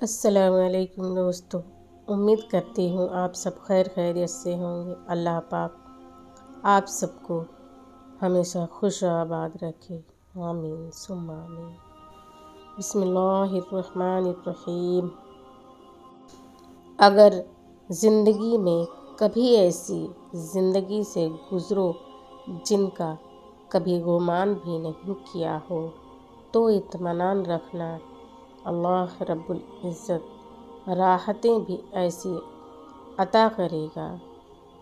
السلام علیکم دوستو، امید کرتی ہوں آپ سب خیریت سے ہوں گے۔ اللہ پاک آپ سب کو ہمیشہ خوش و آباد رکھے، آمین ثم آمین۔ بسم اللہ الرحمن الرحیم۔ اگر زندگی میں کبھی ایسی زندگی سے گزرو جن کا کبھی گمان بھی نہیں کیا ہو تو اطمینان رکھنا، اللہ رب العزت راحتیں بھی ایسی عطا کرے گا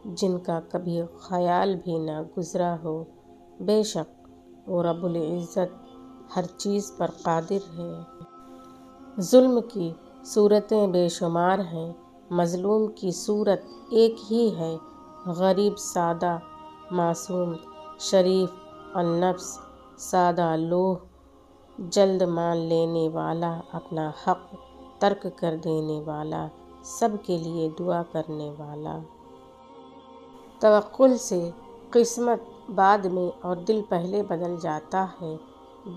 جن کا کبھی خیال بھی نہ گزرا ہو۔ بے شک وہ رب العزت ہر چیز پر قادر ہے۔ ظلم کی صورتیں بے شمار ہیں، مظلوم کی صورت ایک ہی ہے۔ غریب سادہ، معصوم، شریف النفس، سادہ لوح، جلد مان لینے والا، اپنا حق ترک کر دینے والا، سب کے لیے دعا کرنے والا۔ توکل سے قسمت بعد میں اور دل پہلے بدل جاتا ہے۔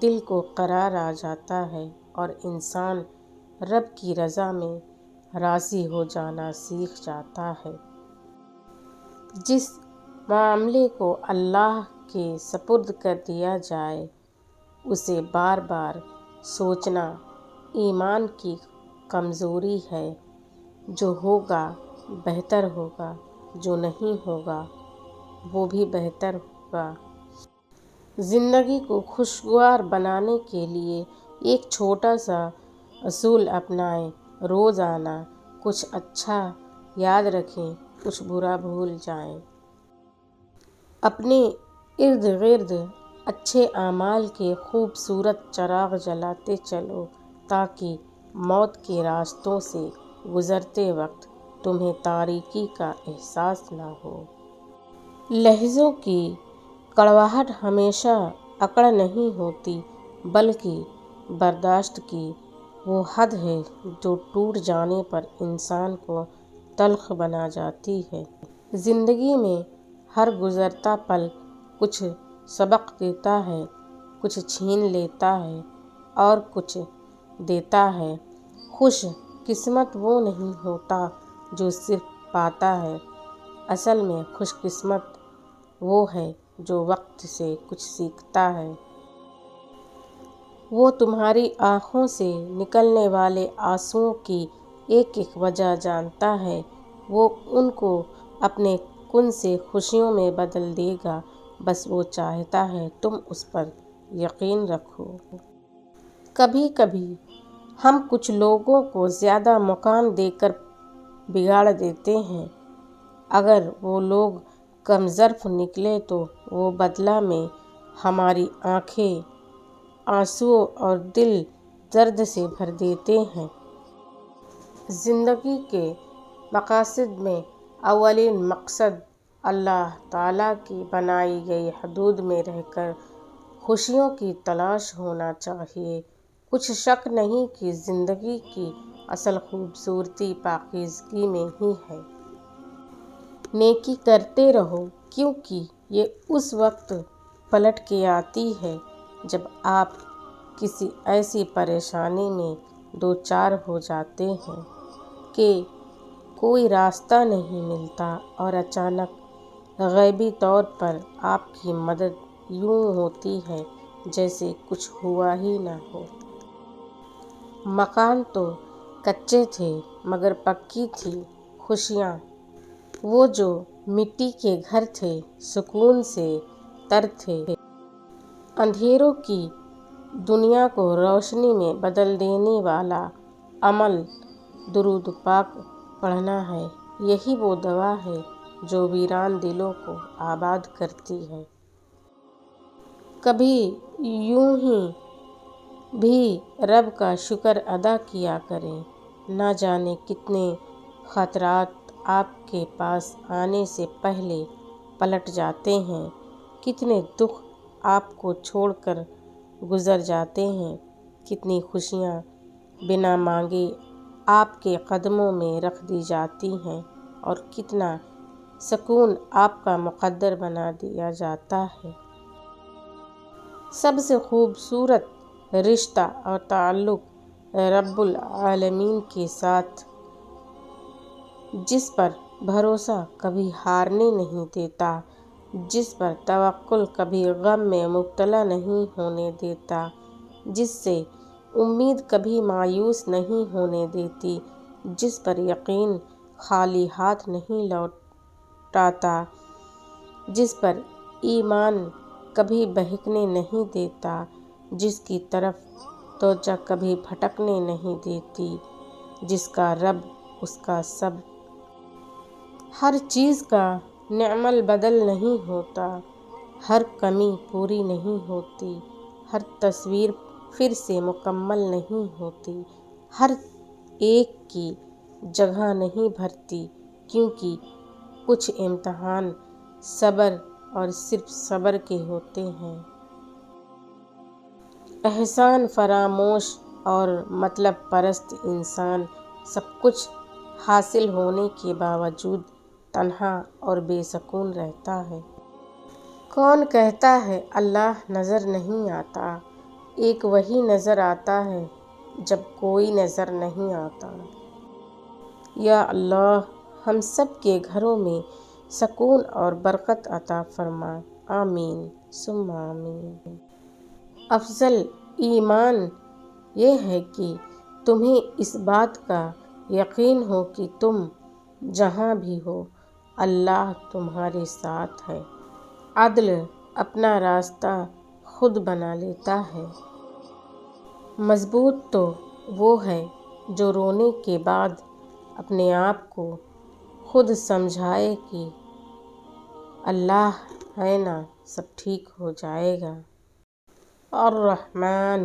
دل کو قرار آ جاتا ہے اور انسان رب کی رضا میں راضی ہو جانا سیکھ جاتا ہے۔ جس معاملے کو اللہ کے سپرد کر دیا جائے اسے بار بار سوچنا ایمان کی کمزوری ہے۔ جو ہوگا بہتر ہوگا، جو نہیں ہوگا وہ بھی بہتر ہوگا۔ زندگی کو خوشگوار بنانے کے لیے ایک چھوٹا سا اصول اپنائیں۔ روزانہ کچھ اچھا یاد رکھیں، کچھ برا بھول جائیں۔ اپنے ارد گرد اچھے اعمال کے خوبصورت چراغ جلاتے چلو تاکہ موت کے راستوں سے گزرتے وقت تمہیں تاریکی کا احساس نہ ہو۔ لحظوں کی کڑواہٹ ہمیشہ اکڑ نہیں ہوتی بلکہ برداشت کی وہ حد ہے جو ٹوٹ جانے پر انسان کو تلخ بنا جاتی ہے۔ زندگی میں ہر گزرتا پل کچھ سبق دیتا ہے، کچھ چھین لیتا ہے اور کچھ دیتا ہے۔ خوش قسمت وہ نہیں ہوتا جو صرف پاتا ہے، اصل میں خوش قسمت وہ ہے جو وقت سے کچھ سیکھتا ہے۔ وہ تمہاری آنکھوں سے نکلنے والے آنسوؤں کی ایک ایک وجہ جانتا ہے۔ وہ ان کو اپنے کن سے خوشیوں میں بدل دے گا، بس وہ چاہتا ہے تم اس پر یقین رکھو۔ کبھی کبھی ہم کچھ لوگوں کو زیادہ مقام دے کر بگاڑ دیتے ہیں۔ اگر وہ لوگ کم ظرف نکلیں تو وہ بدلہ میں ہماری آنکھیں آنسوؤں اور دل درد سے بھر دیتے ہیں۔ زندگی کے مقاصد میں اولین مقصد اللہ تعالیٰ کی بنائی گئی حدود میں رہ کر خوشیوں کی تلاش ہونا چاہیے۔ کچھ شک نہیں کہ زندگی کی اصل خوبصورتی پاکیزگی میں ہی ہے۔ نیکی کرتے رہو کیونکہ یہ اس وقت پلٹ کے آتی ہے جب آپ کسی ایسی پریشانی میں دوچار ہو جاتے ہیں کہ کوئی راستہ نہیں ملتا اور اچانک غیبی طور پر آپ کی مدد یوں ہوتی ہے جیسے کچھ ہوا ہی نہ ہو۔ مکان تو کچے تھے مگر پکی تھیں خوشیاں۔ وہ جو مٹی کے گھر تھے سکون سے تر تھے۔ اندھیروں کی دنیا کو روشنی میں بدل دینے والا عمل درود پاک پڑھنا ہے۔ یہی وہ دوا ہے جو ویران دلوں کو آباد کرتی ہے۔ کبھی یوں ہی بھی رب کا شکر ادا کیا کریں۔ نہ جانے کتنے خطرات آپ کے پاس آنے سے پہلے پلٹ جاتے ہیں، کتنے دکھ آپ کو چھوڑ کر گزر جاتے ہیں، کتنی خوشیاں بنا مانگے آپ کے قدموں میں رکھ دی جاتی ہیں اور کتنا سکون آپ کا مقدر بنا دیا جاتا ہے۔ سب سے خوبصورت رشتہ اور تعلق رب العالمین کے ساتھ، جس پر بھروسہ کبھی ہارنے نہیں دیتا، جس پر توکل کبھی غم میں مبتلا نہیں ہونے دیتا، جس سے امید کبھی مایوس نہیں ہونے دیتی، جس پر یقین خالی ہاتھ نہیں لوٹاتا، جس پر ایمان کبھی بہکنے نہیں دیتا، جس کی طرف توجہ کبھی بھٹکنے نہیں دیتی، جس کا رب اس کا سب۔ ہر چیز کا نعم البدل نہیں ہوتا، ہر کمی پوری نہیں ہوتی، ہر تصویر پھر سے مکمل نہیں ہوتی، ہر ایک کی جگہ نہیں بھرتی، کیونکہ کچھ امتحان صبر اور صرف صبر کے ہوتے ہیں۔ احسان فراموش اور مطلب پرست انسان سب کچھ حاصل ہونے کے باوجود تنہا اور بے سکون رہتا ہے۔ کون کہتا ہے اللہ نظر نہیں آتا؟ ایک وہی نظر آتا ہے جب کوئی نظر نہیں آتا۔ یا اللہ، ہم سب کے گھروں میں سکون اور برکت عطا فرما، آمین ثم آمین۔ افضل ایمان یہ ہے کہ تمہیں اس بات کا یقین ہو کہ تم جہاں بھی ہو اللہ تمہارے ساتھ ہے۔ عدل اپنا راستہ خود بنا لیتا ہے۔ مضبوط تو وہ ہے جو رونے کے بعد اپنے آپ کو خود سمجھائے کہ اللہ ہے نا، سب ٹھیک ہو جائے گا۔ الرحمن،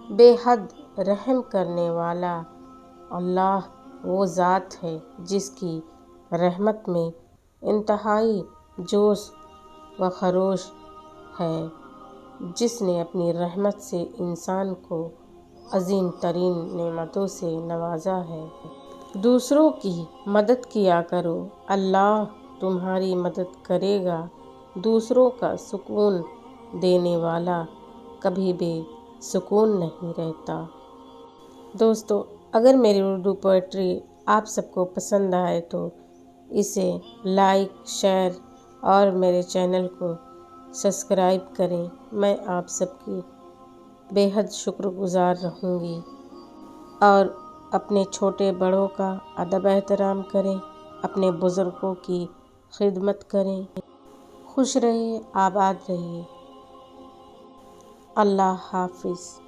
بے حد رحم کرنے والا اللہ وہ ذات ہے جس کی رحمت میں انتہائی جوش و خروش ہے، جس نے اپنی رحمت سے انسان کو عظیم ترین نعمتوں سے نوازا ہے۔ دوسروں کی مدد کیا کرو، اللہ تمہاری مدد کرے گا۔ دوسروں کا سکون دینے والا کبھی بے سکون نہیں رہتا۔ دوستو، اگر میری اردو پوئٹری آپ سب کو پسند آئے تو اسے لائک، شیئر اور میرے چینل کو سبسکرائب کریں۔ میں آپ سب کی بے حد شکر گزار رہوں گی، اور اپنے چھوٹے بڑوں کا ادب احترام کریں، اپنے بزرگوں کی خدمت کریں۔ خوش رہیے، آباد رہیے۔ اللہ حافظ۔